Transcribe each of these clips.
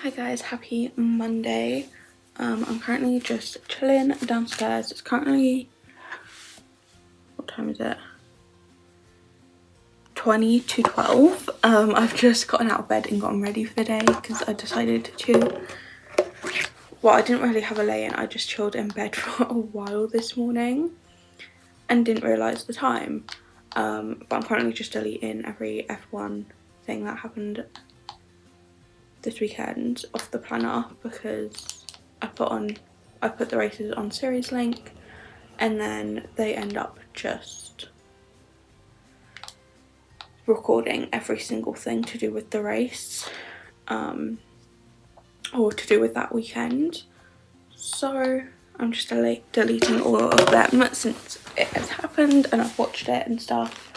Hi guys, happy Monday. I'm currently just chilling downstairs. It's currently, what time is it? 20 to 12. I've just gotten out of bed and gotten ready for the day because I decided to, well, I didn't really have a lay-in. I just chilled in bed for a while this morning and didn't realise the time. But I'm currently just deleting every F1 thing that happened this weekend off the planner because I put the races on Series Link and then they end up just recording every single thing to do with the race or to do with that weekend. So I'm just deleting all of them since it has happened and I've watched it and stuff.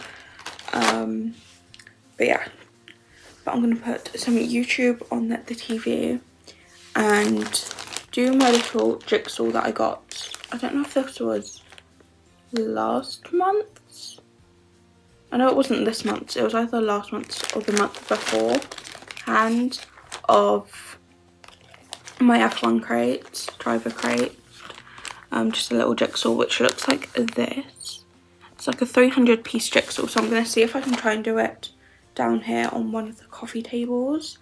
But yeah, but I'm going to put some YouTube on the TV and do my little jigsaw that I got. I don't know if this was last month. I know it wasn't this month. It was either last month or the month before hand of my F1 crate, driver crate. Just a little jigsaw which looks like this. It's like a 300 piece jigsaw, so I'm going to see if I can try and do it down here on one of the coffee tables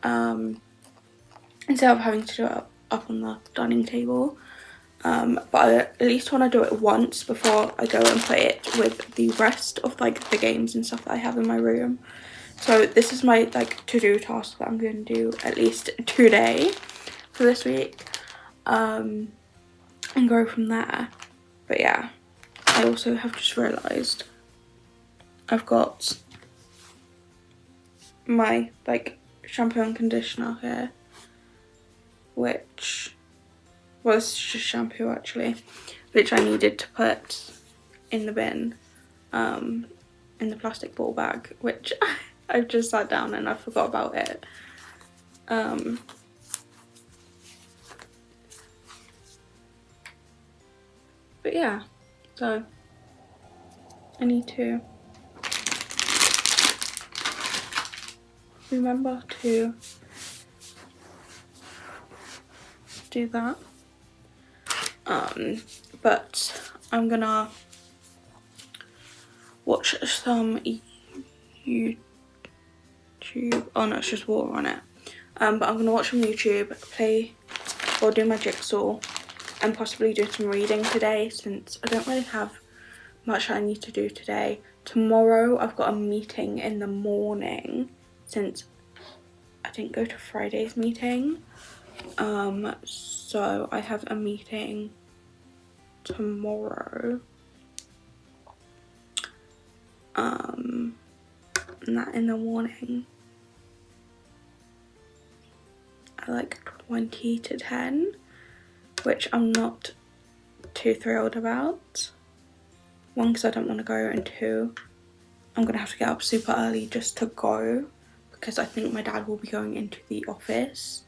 instead of having to do it up on the dining table. But I at least want to do it once before I go and play it with the rest of like the games and stuff that I have in my room. So this is my like to-do task that I'm going to do at least today for this week, and go from there. But yeah, I also have just realised I've got my like shampoo and conditioner here, which, well, this is just shampoo actually, which I needed to put in the bin, in the plastic ball bag, which I've just sat down and I forgot about it. But yeah, so I need to remember to do that. But I'm gonna watch some YouTube. Oh no, it's just water on it. But I'm gonna watch some YouTube, play or do my jigsaw, and possibly do some reading today since I don't really have much I need to do today. Tomorrow I've got a meeting in the morning since I didn't go to Friday's meeting. So I have a meeting tomorrow. And that in the morning at like 20 to 10, which I'm not too thrilled about. One, because I don't want to go, and two, I'm gonna have to get up super early just to go because I think my dad will be going into the office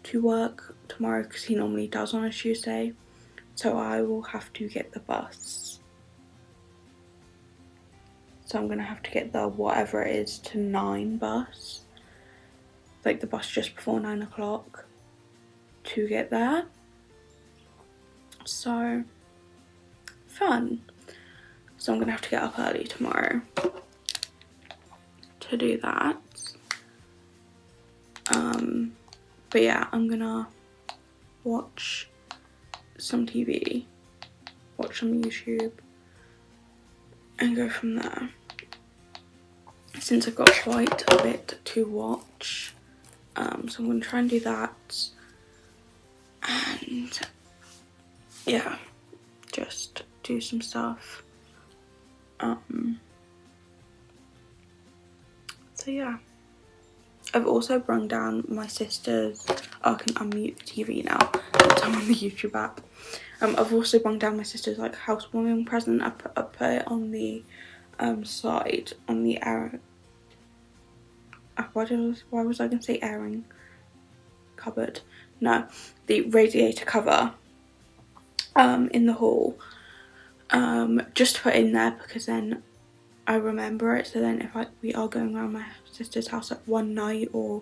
to work tomorrow because he normally does on a Tuesday, so I will have to get the bus. So I'm gonna have to get the whatever it is to 9 bus, like the bus just before 9 o'clock to get there. So fun. So I'm gonna have to get up early tomorrow to do that. But yeah, I'm gonna watch some TV, watch some YouTube, and go from there. Since I've got quite a bit to watch, so I'm gonna try and do that, and yeah, just do some stuff. So yeah, I've also brung down my sister's, oh, I can unmute the TV now since I'm on the YouTube app. I've also brung down my sister's like housewarming present. I put it on the side, on the air. Why was I gonna say airing cupboard? No, the radiator cover in the hall, just to put in there because then I remember it. So then if we are going around my sister's house like one night or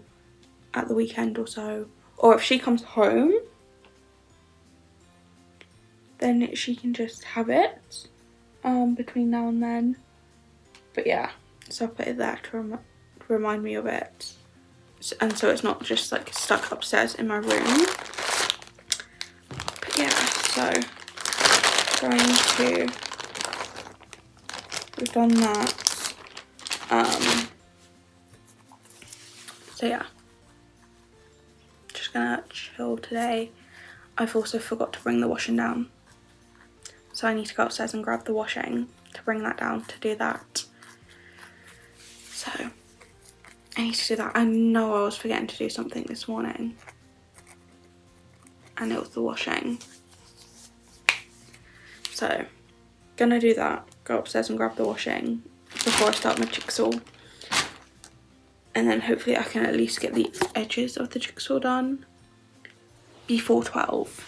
at the weekend or so, or if she comes home then she can just have it between now and then. But yeah, so I put it there to remind me of it, and so it's not just like stuck upstairs in my room. But yeah, so we've done that. So yeah, just gonna chill today. I've also forgot to bring the washing down, so I need to go upstairs and grab the washing to bring that down to do that. So I need to do that. I know I was forgetting to do something this morning, and it was the washing. So gonna do that, go upstairs and grab the washing before I start my jigsaw, and then hopefully I can at least get the edges of the jigsaw done before 12.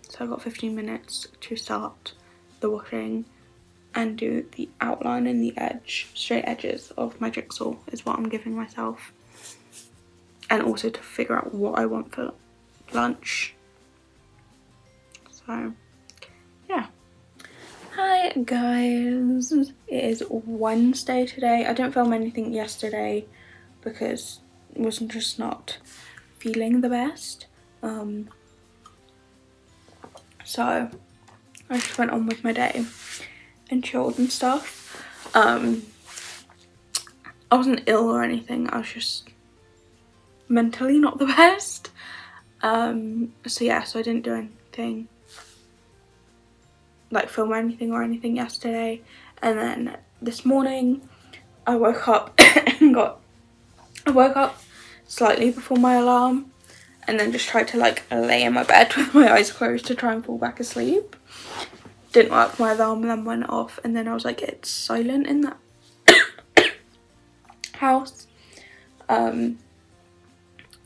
So I've got 15 minutes to start the washing and do the outline and the straight edges of my jigsaw is what I'm giving myself, and also to figure out what I want for lunch. So yeah. Hi guys, it is Wednesday today. I didn't film anything yesterday because I was just not feeling the best. So I just went on with my day and chilled and stuff. I wasn't ill or anything, I was just mentally not the best. So yeah, so I didn't do anything, like film anything or anything yesterday. And then this morning I woke up and I woke up slightly before my alarm, and then just tried to like lay in my bed with my eyes closed to try and fall back asleep. Didn't work, my alarm then went off, and then I was like, it's silent in that house. And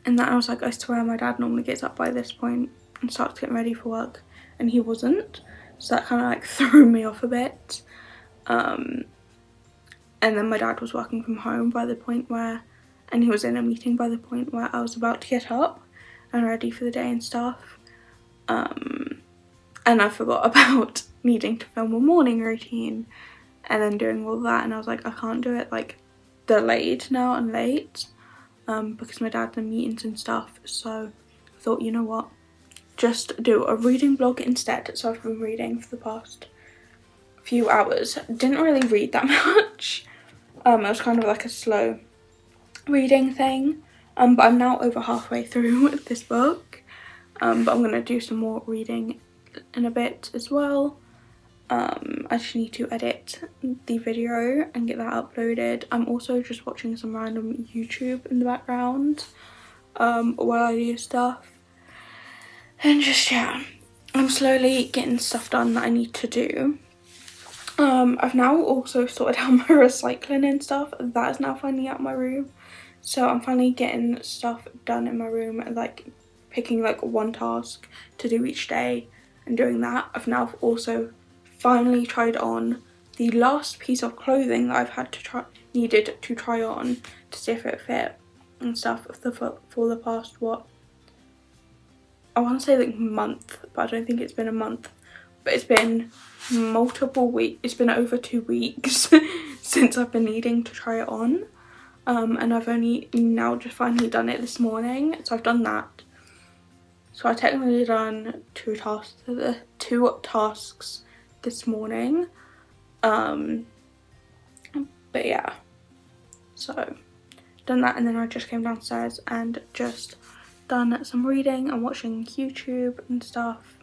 then I was like, I swear my dad normally gets up by this point and starts getting ready for work, and he wasn't, so that kind of like threw me off a bit. And then my dad was working from home by the point where, and he was in a meeting by the point where I was about to get up and ready for the day and stuff. And I forgot about needing to film a morning routine and then doing all that, and I was like, I can't do it like delayed now and late because my dad's in meetings and stuff. So I thought, you know what, just do a reading vlog instead. So I've been reading for the past few hours. Didn't really read that much. It was kind of like a slow reading thing, but I'm now over halfway through this book. But I'm gonna do some more reading in a bit as well. I just need to edit the video and get that uploaded. I'm also just watching some random YouTube in the background while I do stuff, and just yeah, I'm slowly getting stuff done that I need to do. I've now also sorted out my recycling and stuff. That is now finally out of my room, so I'm finally getting stuff done in my room, like picking like one task to do each day and doing that. I've now also finally tried on the last piece of clothing that I've needed to try on to see if it fit and stuff for the past, what, I want to say like month, but I don't think it's been a month, but it's been multiple weeks. It's been over 2 weeks since I've been needing to try it on, and I've only now just finally done it this morning. So I've done that, so I technically done two tasks this morning. But yeah, so done that, and then I just came downstairs and just done some reading and watching YouTube and stuff.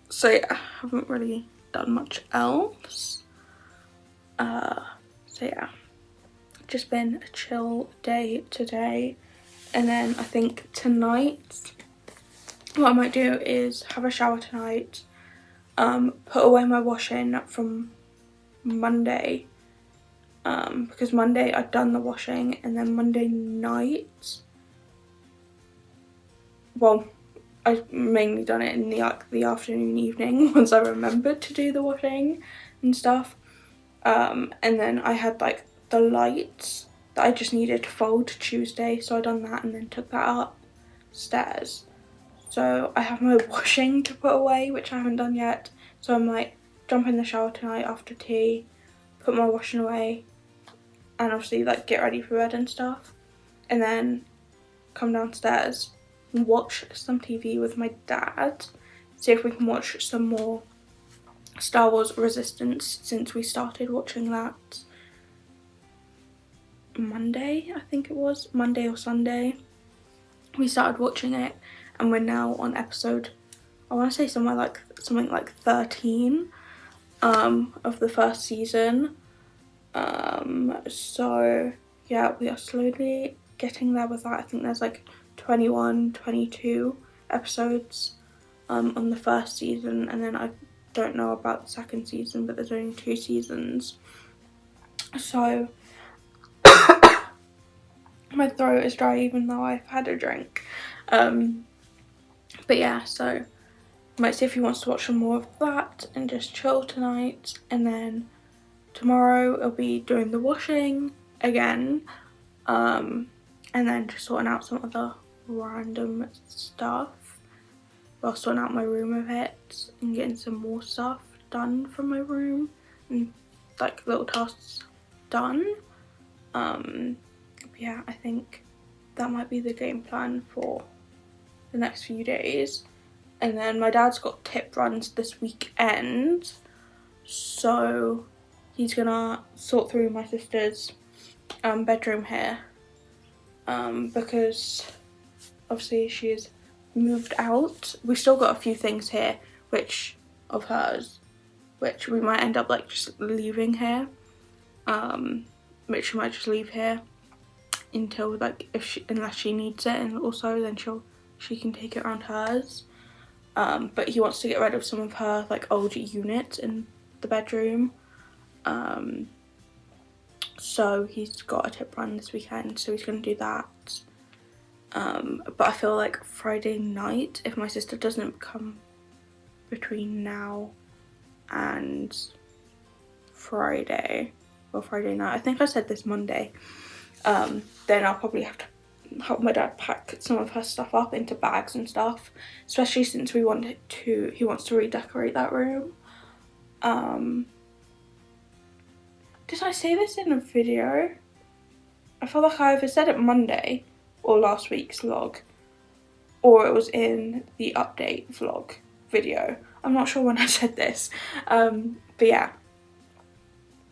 So yeah, I haven't really done much else. So yeah, just been a chill day today. And then I think tonight, what I might do is have a shower tonight, put away my washing from Monday, because Monday I'd done the washing, and then Monday night, well, I mainly done it in the afternoon, evening, once I remembered to do the washing and stuff. And then I had like the lights that I just needed to fold Tuesday, so I done that and then took that upstairs. So I have my washing to put away, which I haven't done yet. So I might jump in the shower tonight after tea, put my washing away, and obviously like get ready for bed and stuff, and then come downstairs and watch some TV with my dad, see if we can watch some more Star Wars Resistance, since we started watching that Monday, I think it was, Monday or Sunday. We started watching it and we're now on episode, I want to say something like 13 of the first season. So yeah, we are slowly getting there with that. I think there's like 21, 22 episodes on the first season, and then I don't know about the second season, but there's only 2 seasons. So my throat is dry even though I've had a drink. But yeah, so might see if he wants to watch some more of that and just chill tonight, and then tomorrow I'll be doing the washing again, and then just sorting out some other random stuff while sorting out my room a bit and getting some more stuff done from my room and like little tasks done. Yeah, I think that might be the game plan for the next few days. And then my dad's got tip runs this weekend, so he's gonna sort through my sister's bedroom here, because obviously she's moved out. We've still got a few things here of hers which we might end up like just leaving here, which she might just leave here until like unless she needs it, and also then she can take it around hers. But he wants to get rid of some of her like old units in the bedroom, so he's got a tip run this weekend, so he's going to do that. But I feel like Friday night, if my sister doesn't come between now and Friday night, I think I said this Monday, then I'll probably have to help my dad pack some of her stuff up into bags and stuff, especially since he wants to redecorate that room. Did I say this in a video? I feel like I either said it Monday or last week's vlog, or it was in the update vlog video. I'm not sure when I said this, but yeah.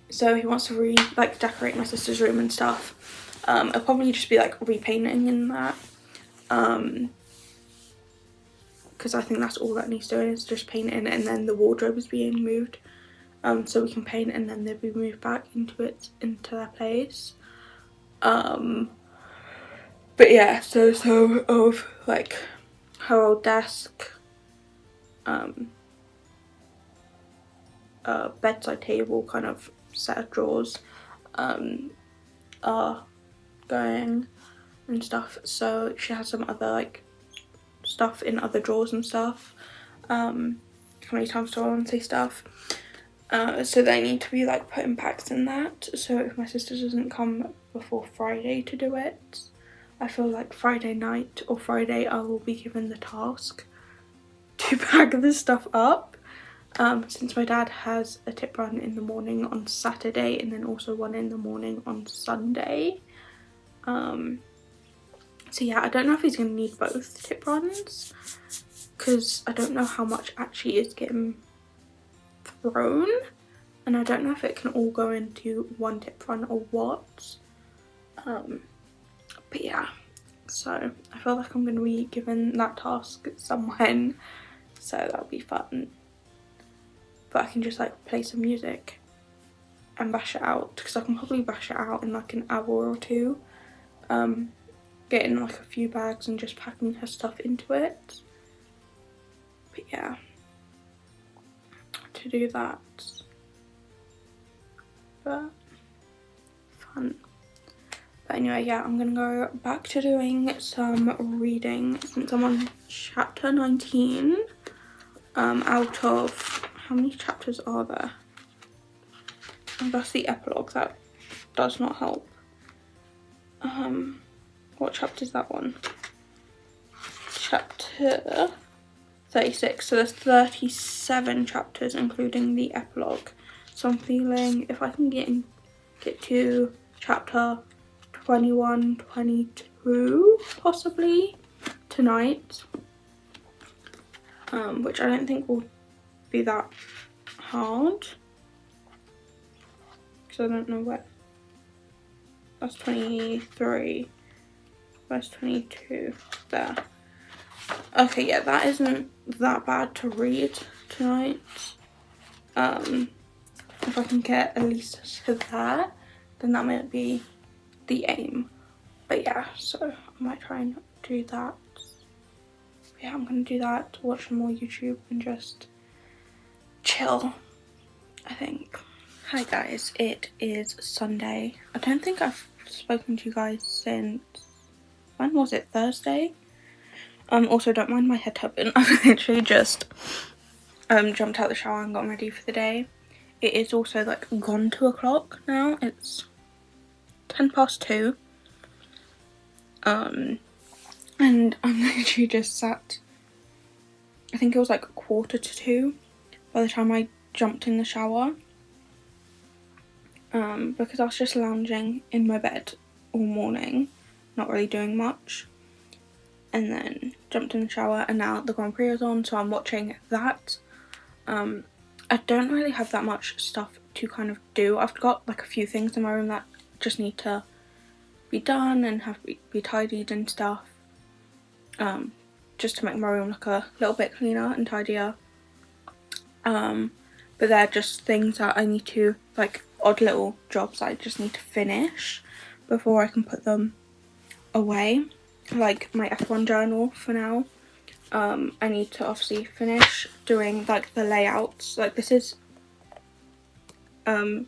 So he wants to decorate my sister's room and stuff. It'll probably just be like repainting in that, because I think that's all that needs doing, is just painting, and then the wardrobe is being moved, so we can paint and then they'll be moved back into their place. But yeah, so of like her old desk, bedside table kind of set of drawers are going and stuff, so she has some other like stuff in other drawers and stuff. How many times do I want to say stuff? So they need to be like putting packs in that, so if my sister doesn't come before Friday to do it, I feel like Friday night or Friday I will be given the task to pack this stuff up, since my dad has a tip run in the morning on Saturday and then also one in the morning on Sunday. So yeah, I don't know if he's going to need both tip runs, because I don't know how much actually is getting thrown, and I don't know if it can all go into one tip run or what. But yeah, so I feel like I'm going to be given that task somewhere, so that'll be fun. But I can just like play some music and bash it out, because I can probably bash it out in like an hour or two, getting like a few bags and just packing her stuff into it. But yeah, to do that, but fun. But anyway, yeah, I'm gonna go back to doing some reading since I'm on chapter 19, out of, how many chapters are there? And that's the epilogue, that does not help. what chapter is that one? Chapter 36, so there's 37 chapters including the epilogue. So I'm feeling if I can get to chapter 21, 22 possibly tonight, which I don't think will be that hard because I don't know where. That's 23, where's 22? There. Okay, yeah, that isn't that bad to read tonight. If I can get at least to there, then that might be the aim. But yeah, so I might try and do that. But yeah, I'm gonna do that, watch some more YouTube and just chill, I think. Hi guys, it is Sunday. I don't think I've spoken to you guys since, when was it, Thursday? Also don't mind my head tubbing. I've literally just jumped out the shower and gotten ready for the day. It is also like gone 2 o'clock now. It's 2:10. And I'm literally just sat, I think it was like 1:45 by the time I jumped in the shower. Because I was just lounging in my bed all morning, not really doing much. And then jumped in the shower and now the Grand Prix is on, so I'm watching that. I don't really have that much stuff to kind of do. I've got like a few things in my room that just need to be done and have to be tidied and stuff. Just to make my room look a little bit cleaner and tidier. But they're just things that I need to, like odd little jobs that I just need to finish before I can put them away. Like my F1 journal for now. I need to obviously finish doing like the layouts. Like this is the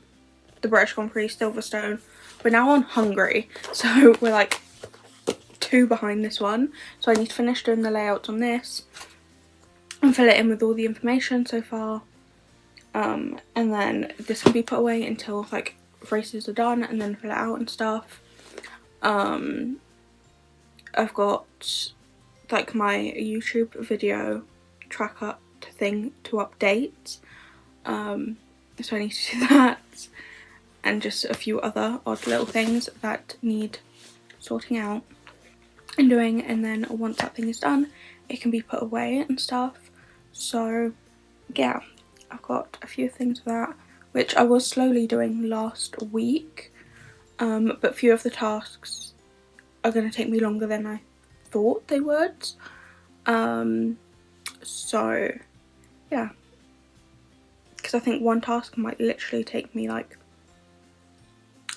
British Grand Prix Silverstone. We're now on Hungary, so we're like 2 behind this one. So I need to finish doing the layouts on this and fill it in with all the information so far. And then this can be put away until like races are done and then fill it out and stuff. I've got like my YouTube video tracker thing to update. So I need to do that. And just a few other odd little things that need sorting out and doing, and then once that thing is done it can be put away and stuff. So yeah, I've got a few things for that, which I was slowly doing last week, but a few of the tasks are going to take me longer than I thought they would. So yeah, because I think one task might literally take me like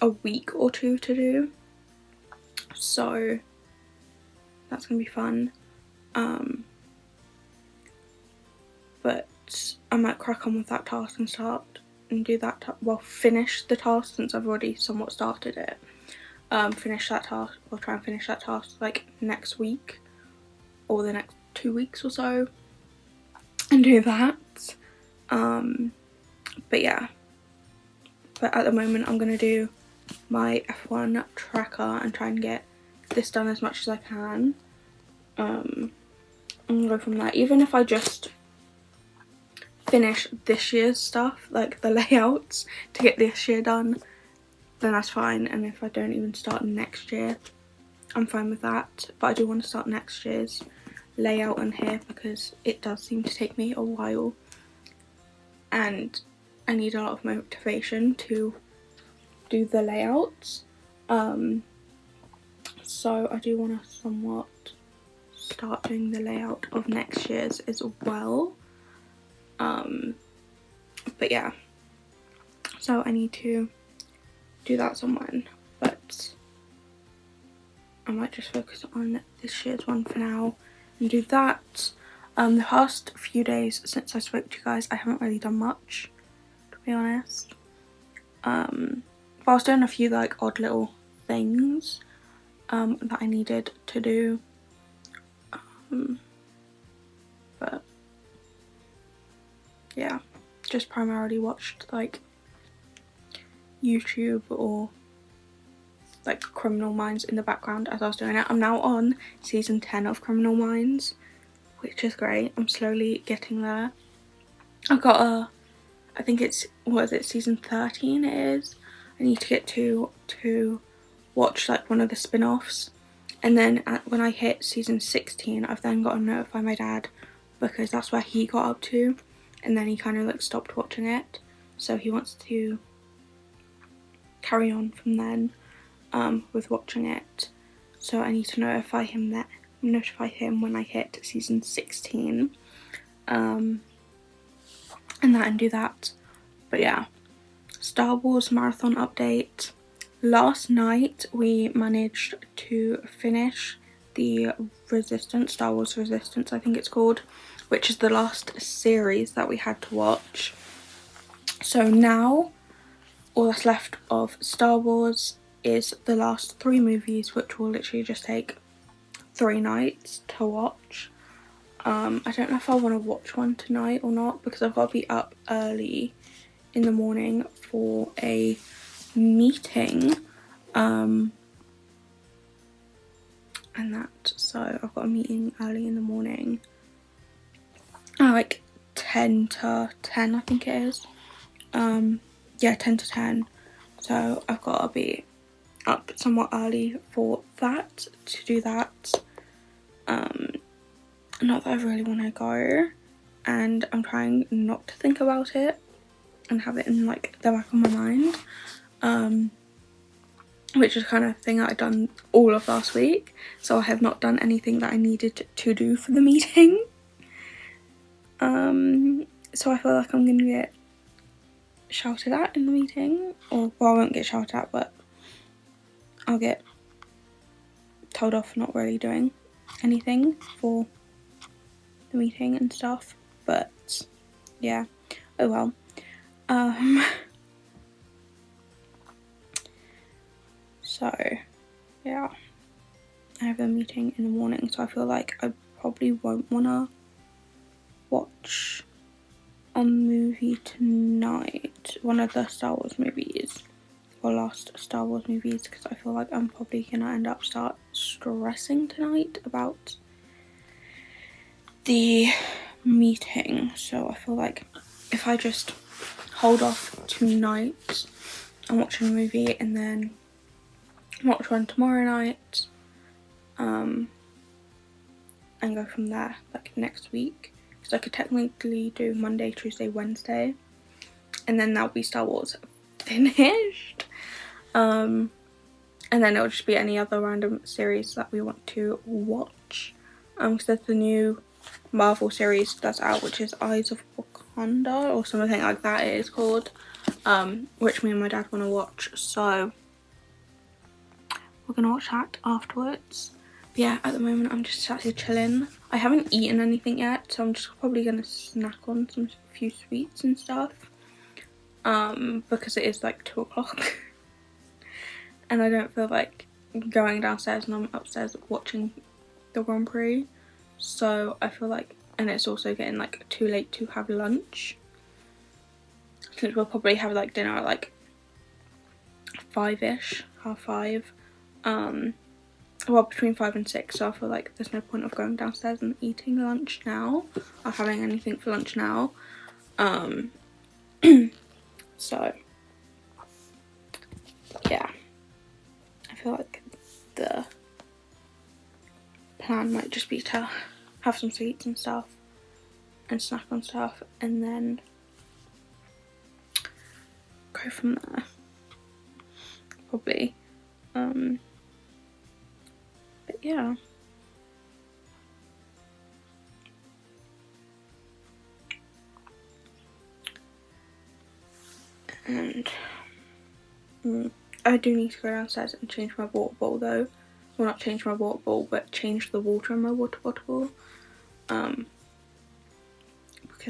a week or 2 to do, so that's gonna be fun. But I might crack on with that task and start and do that, well, finish the task since I've already somewhat started it. Finish that task, or try and finish that task like next week or the next 2 weeks or so and do that. But yeah, but at the moment I'm gonna do my F1 tracker and try and get this done as much as I can, and go from there. Even if I just finish this year's stuff, like the layouts, to get this year done, then that's fine. And if I don't even start next year, I'm fine with that. But I do want to start next year's layout on here because it does seem to take me a while and I need a lot of motivation to do the layouts. So I do want to somewhat start doing the layout of next year's as well. But yeah, so I need to do that someone, but I might just focus on this year's one for now and do that. The past few days since I spoke to you guys, I haven't really done much, to be honest. But I was doing a few like odd little things that I needed to do, but yeah, just primarily watched like YouTube or like Criminal Minds in the background as I was doing it. I'm now on season 10 of Criminal Minds, which is great. I'm slowly getting there. I've got I think it's, what is it, season 13 it is. I need to get to watch like one of the spin-offs, and then when I hit season 16 I've then got to notify my dad, because that's where he got up to, and then he kind of like stopped watching it, so he wants to carry on from then with watching it. So I need to notify him when I hit season 16 and do that. But yeah, Star Wars marathon update. Last night we managed to finish the Resistance, Star Wars Resistance I think it's called, which is the last series that we had to watch. So now all that's left of Star Wars is the last 3 movies, which will literally just take 3 nights to watch. I don't know if I want to watch one tonight or not, because I've got to be up early in the morning for a meeting, and that, so I've got a meeting early in the morning, like 10 to 10 I think it is, yeah, 10 to 10, so I've got to be up somewhat early for that, to do that. Not that I really want to go, and I'm trying not to think about it and have it in like the back of my mind, which is kind of thing that I've done all of last week, so I have not done anything that I needed to do for the meeting. So I feel like I'm going to get shouted at in the meeting, or well, I won't get shouted at, but I'll get told off for not really doing anything for the meeting and stuff, but yeah, oh well. So yeah, I have a meeting in the morning, so I feel like I probably won't want to watch a movie tonight, one of the Star Wars movies, or last Star Wars movies, because I feel like I'm probably gonna end up start stressing tonight about the meeting. So I feel like if I just hold off tonight and watch a movie, and then watch one tomorrow night, and go from there, like next week, because I could technically do Monday, Tuesday, Wednesday, and then that'll be Star Wars finished, and then it'll just be any other random series that we want to watch, because there's the new Marvel series that's out, which is Eyes of Wakanda, or something like that it is called, which me and my dad want to watch, so we're gonna watch that afterwards. But yeah, at the moment I'm just sat here chilling. I haven't eaten anything yet, so I'm just probably gonna snack on a few sweets and stuff, because it is like 2 o'clock and I don't feel like going downstairs, and I'm upstairs watching the Grand Prix, so I feel like, and it's also getting like too late to have lunch, since we'll probably have like dinner at like 5ish, 5:30, well, between 5 and 6, so I feel like there's no point of going downstairs and eating lunch now, or having anything for lunch now, so yeah, I feel like the plan might just be to have some sweets and stuff, and snack on stuff, and then go from there, probably, but yeah. And I do need to go downstairs and change my water bottle though. Well, not change my water bottle, but change the water in my water bottle, because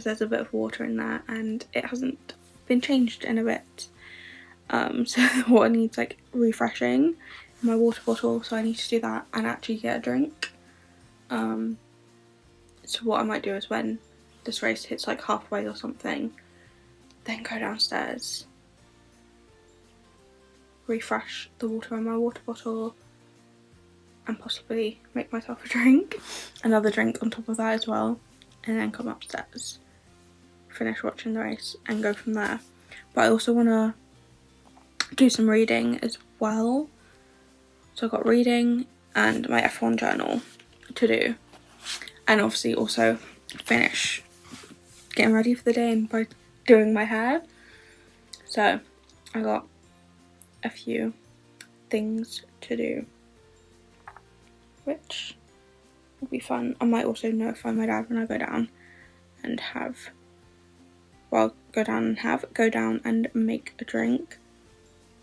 there's a bit of water in there and it hasn't been changed in a bit, so the water needs like refreshing in my water bottle, so I need to do that and actually get a drink. So what I might do is, when this race hits like halfway or something, then go downstairs refresh the water in my water bottle and possibly make myself a drink, another drink on top of that as well, and then come upstairs, finish watching the race and go from there. But I also want to do some reading as well, so I've got reading and my F1 journal to do, and obviously also finish getting ready for the day and by doing my hair. So I got a few things to do, which will be fun. I might also notify my dad when I go down and have, well, go down and make a drink,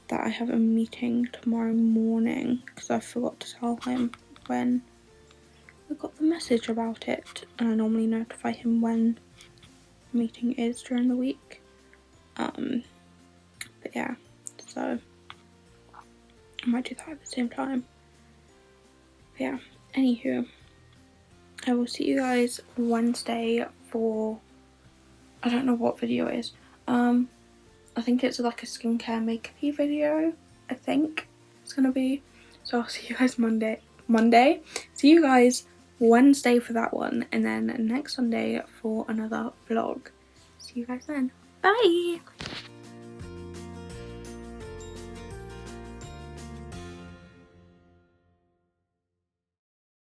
that I have a meeting tomorrow morning, because I forgot to tell him when I got the message about it, and I normally notify him when the meeting is during the week. But yeah, so I might do that at the same time. But yeah, anywho, I will see you guys Wednesday for, I don't know what video it is. I think it's like a skincare makeup-y video, I think it's gonna be. So I'll see you guys Monday. See you guys Wednesday for that one, and then next Sunday for another vlog. See you guys then. Bye!